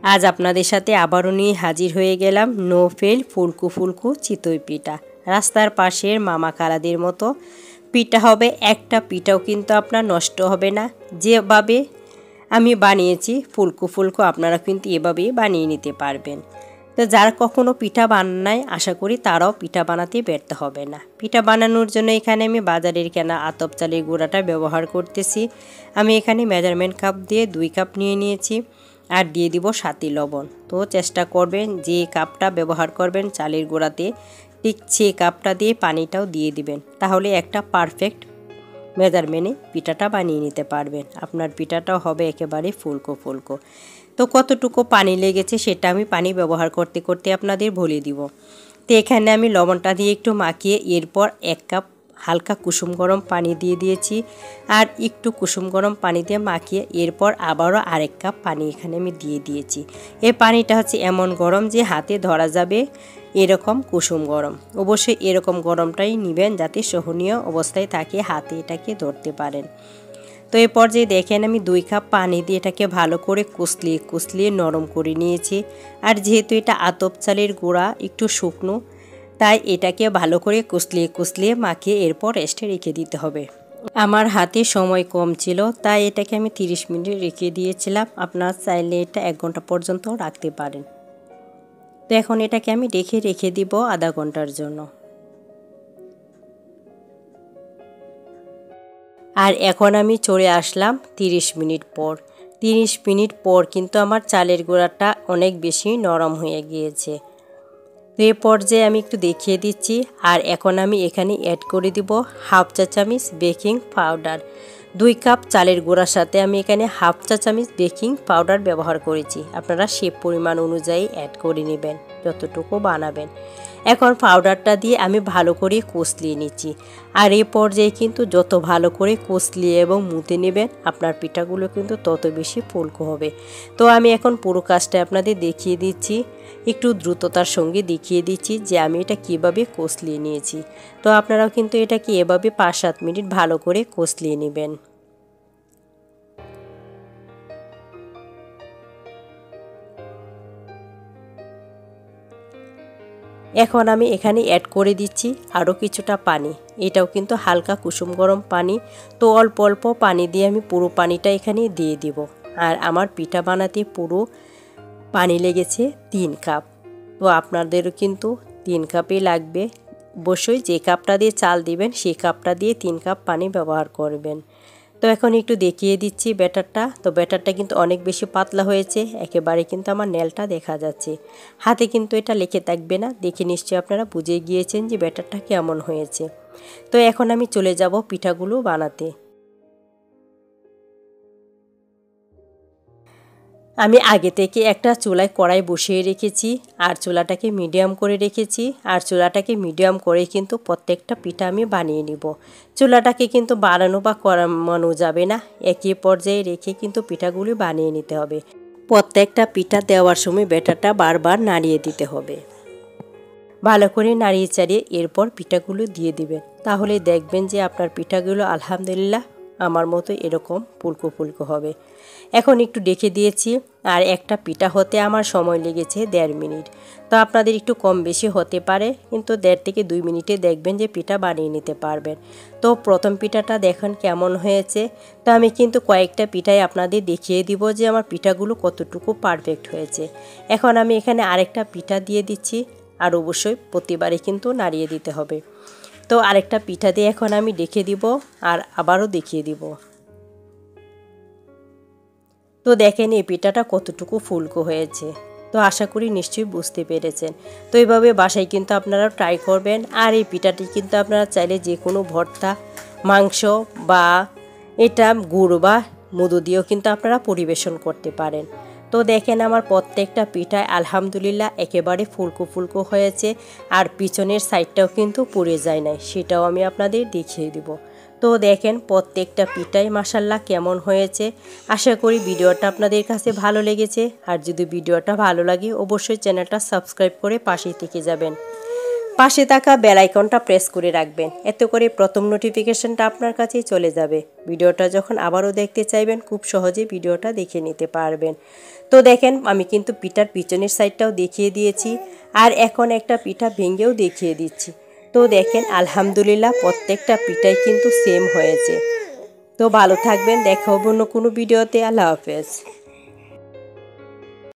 আজ আপনাদের সাথে আবারও নিয়ে হাজির হয়ে গেলাম নো ফেল ফুলকো ফুলকো চিতই পিঠা। রাস্তার পাশের মামা খালাদের মতো পিঠা হবে, একটা পিঠাও কিন্তু আপনার নষ্ট হবে না। যেভাবে আমি বানিয়েছি ফুলকো ফুলকো আপনারা কিন্তু এভাবেই বানিয়ে নিতে পারবেন। তো যারা কখনো পিঠা বানায় আশা করি তারাও পিঠা বানাতে ব্যর্থ হবে না। পিঠা বানানোর জন্য এখানে আমি বাজারের কেনা আতপ চালের গুঁড়াটা ব্যবহার করতেছি। আমি এখানে মেজারমেন্ট কাপ দিয়ে 2 কাপ নিয়ে নিয়েছি আর দিয়ে দিব সাথে লবণ। তো চেষ্টা করবেন যে কাপটা ব্যবহার করবেন চালের গুঁড়াতে ঠিক সেই কাপটা দিয়ে পানিটাও দিয়ে দিবেন, তাহলে একটা পারফেক্ট মেজারমেন্টে পিঠাটা বানিয়ে নিতে পারবেন। আপনার পিঠাটাও হবে একেবারে ফুলকো ফুলকো। তো কতটুকু পানি লেগেছে সেটা আমি পানি ব্যবহার করতে করতে আপনাদের বলে দিব। তো এখানে আমি লবণটা দিয়ে একটু মাখিয়ে এরপর 1 কাপ হালকা কুসুম গরম পানি দিয়ে দিয়েছি। আর একটু কুসুম গরম পানি দিয়ে মাখিয়ে এরপর আবারও আরেক কাপ পানি এখানে আমি দিয়ে দিয়েছি। এই পানিটা হচ্ছে এমন গরম যে হাতে ধরা যাবে, এরকম কুসুম গরম। অবশ্যই এরকম গরমটাই নেবেন যাতে সহনীয় অবস্থায় থাকে, হাতে এটাকে ধরতে পারেন। তো এই পর্যায়ে দেখেন আমি 2 কাপ পানি দিয়ে এটাকে ভালো করে কুচলিয়ে নরম করে নিয়েছি। আর যেহেতু এটা আতপ চালের গুঁড়া একটু শুকনো, তাই এটাকে ভালো করে কুচলিয়ে মাখিয়ে এরপর রেস্টে রেখে দিতে হবে। আমার হাতে সময় কম ছিল তাই এটাকে আমি 30 মিনিট রেখে দিয়েছিলাম। আপনার চাইলে এটা 1 ঘন্টা পর্যন্ত রাখতে পারেন। তো এখন এটাকে আমি রেখে দিব আধা ঘন্টার জন্য। আর এখন আমি চলে আসলাম 30 মিনিট পর। 30 মিনিট পর কিন্তু আমার চালের গুঁড়াটা অনেক বেশি নরম হয়ে গিয়েছে। তো এই পর্যায়ে আমি একটু দেখিয়ে দিচ্ছি। আর এখন আমি এখানে অ্যাড করে দিব হাফ চা চামচ বেকিং পাউডার। 2 কাপ চালের গুঁড়ার সাথে আমি এখানে হাফ চা চামচ বেকিং পাউডার ব্যবহার করেছি। আপনারা সেই পরিমাণ অনুযায়ী অ্যাড করে নেবেন যতটুকু বানাবেন। এখন পাউডারটা দিয়ে আমি ভালো করে কষলিয়ে নিচ্ছি। আর এই পর্যায়ে কিন্তু যত ভালো করে কষলিয়ে এবং মুতে নেবেন আপনার পিঠাগুলো কিন্তু তত বেশি ফুলকো হবে। তো আমি এখন পুরো কাজটা আপনাদের দেখিয়ে দিচ্ছি, একটু দ্রুততার সঙ্গে দেখিয়ে দিচ্ছি যে আমি এটা কিভাবে কষলিয়ে নিয়েছি। তো আপনারাও কিন্তু এটাকে এভাবে 5-7 মিনিট ভালো করে কষলিয়ে নেবেন। এখন আমি এখানে অ্যাড করে দিচ্ছি আরও কিছুটা পানি। এটাও কিন্তু হালকা কুসুম গরম পানি। তো অল্প অল্প পানি দিয়ে আমি পুরো পানিটা এখানে দিয়ে দিব। আর আমার পিঠা বানাতে পুরো পানি লেগেছে 3 কাপ। তো আপনাদেরও কিন্তু 3 কাপই লাগবে। অবশ্যই যে কাপটা দিয়ে চাল দিবেন সেই কাপটা দিয়ে 3 কাপ পানি ব্যবহার করবেন। তো এখন একটু দেখিয়ে দিচ্ছি ব্যাটারটা। তো ব্যাটারটা কিন্তু অনেক বেশি পাতলা হয়েছে, একেবারে কিন্তু আমার নেলটা দেখা যাচ্ছে। হাতে কিন্তু এটা লেখে থাকবে না, দেখে নিশ্চয়ই আপনারা বুঝে গিয়েছেন যে ব্যাটারটা কেমন হয়েছে। তো এখন আমি চলে যাব পিঠাগুলো বানাতে। আমি আগে থেকে একটা চুলায় কড়াই বসিয়ে রেখেছি আর চুলাটাকে মিডিয়াম করে রেখেছি। আর চুলাটাকে মিডিয়াম করে কিন্তু প্রত্যেকটা পিঠা আমি বানিয়ে নিব। চুলাটাকে কিন্তু বাড়ানো বা কমানো যাবে না, একই পর্যায়ে রেখে কিন্তু পিঠাগুলি বানিয়ে নিতে হবে। প্রত্যেকটা পিঠা দেওয়ার সময় ব্যাটারটা বারবার নাড়িয়ে দিতে হবে। ভালো করে নাড়িয়ে চাড়িয়ে এরপর পিঠাগুলো দিয়ে দিবেন, তাহলে দেখবেন যে আপনার পিঠাগুলো আলহামদুলিল্লাহ আমার মতো এরকম ফুলকো ফুলকো হবে। এখন একটু ডেকে দিয়েছি আর একটা পিঠা হতে আমার সময় লেগেছে 1.5 মিনিট। তো আপনাদের একটু কম বেশি হতে পারে, কিন্তু 1.5 থেকে 2 মিনিটে দেখবেন যে পিঠা বানিয়ে নিতে পারবেন। তো প্রথম পিঠাটা দেখেন কেমন হয়েছে। তো আমি কিন্তু কয়েকটা পিঠাই আপনাদের দেখিয়ে দিব যে আমার পিঠাগুলো কতটুকু পারফেক্ট হয়েছে। এখন আমি এখানে আরেকটা পিঠা দিয়ে দিচ্ছি। আর অবশ্যই প্রতিবারে কিন্তু নাড়িয়ে দিতে হবে। তো আরেকটা পিঠা দিয়ে এখন আমি ডেকে দিব আর আবারও দেখিয়ে দিব। তো দেখেন এই পিঠাটা কতটুকু ফুলকো হয়েছে। তো আশা করি নিশ্চয়ই বুঝতে পেরেছেন। তো এইভাবে বাসায় কিন্তু আপনারা ট্রাই করবেন। আর এই পিঠাটি কিন্তু আপনারা চাইলে যে কোনো ভর্তা, মাংস বা এটা গুড় বা মধু দিয়েও কিন্তু আপনারা পরিবেশন করতে পারেন। তো দেখেন আমার প্রত্যেকটা পিঠায় আলহামদুলিল্লাহ একেবারে ফুলকো ফুলকো হয়েছে। আর পিছনের সাইডটাও কিন্তু পুড়ে যায় নাই, সেটাও আমি আপনাদের দেখিয়ে দিব। তো দেখেন প্রত্যেকটা পিঠাই মাশাআল্লাহ কেমন হয়েছে। আশা করি ভিডিওটা আপনাদের কাছে ভালো লেগেছে। আর যদি ভিডিওটা ভালো লাগে অবশ্যই চ্যানেলটা সাবস্ক্রাইব করে পাশেই থেকে যাবেন। পাশে থাকা বেল আইকনটা প্রেস করে রাখবেন, এতে করে প্রথম নোটিফিকেশনটা আপনার কাছেই চলে যাবে। ভিডিওটা যখন আবারও দেখতে চাইবেন খুব সহজে ভিডিওটা দেখে নিতে পারবেন। তো দেখেন আমি কিন্তু পিঠার পিছনের সাইডটাও দেখিয়ে দিয়েছি, আর এখন একটা পিঠা ভেঙেও দেখিয়ে দিচ্ছি। তো দেখেন আলহামদুলিল্লাহ প্রত্যেকটা পিঠাই কিন্তু সেম হয়েছে। তো ভালো থাকবেন, দেখা হবে অন্য কোনো ভিডিওতে। আল্লাহ হাফেজ।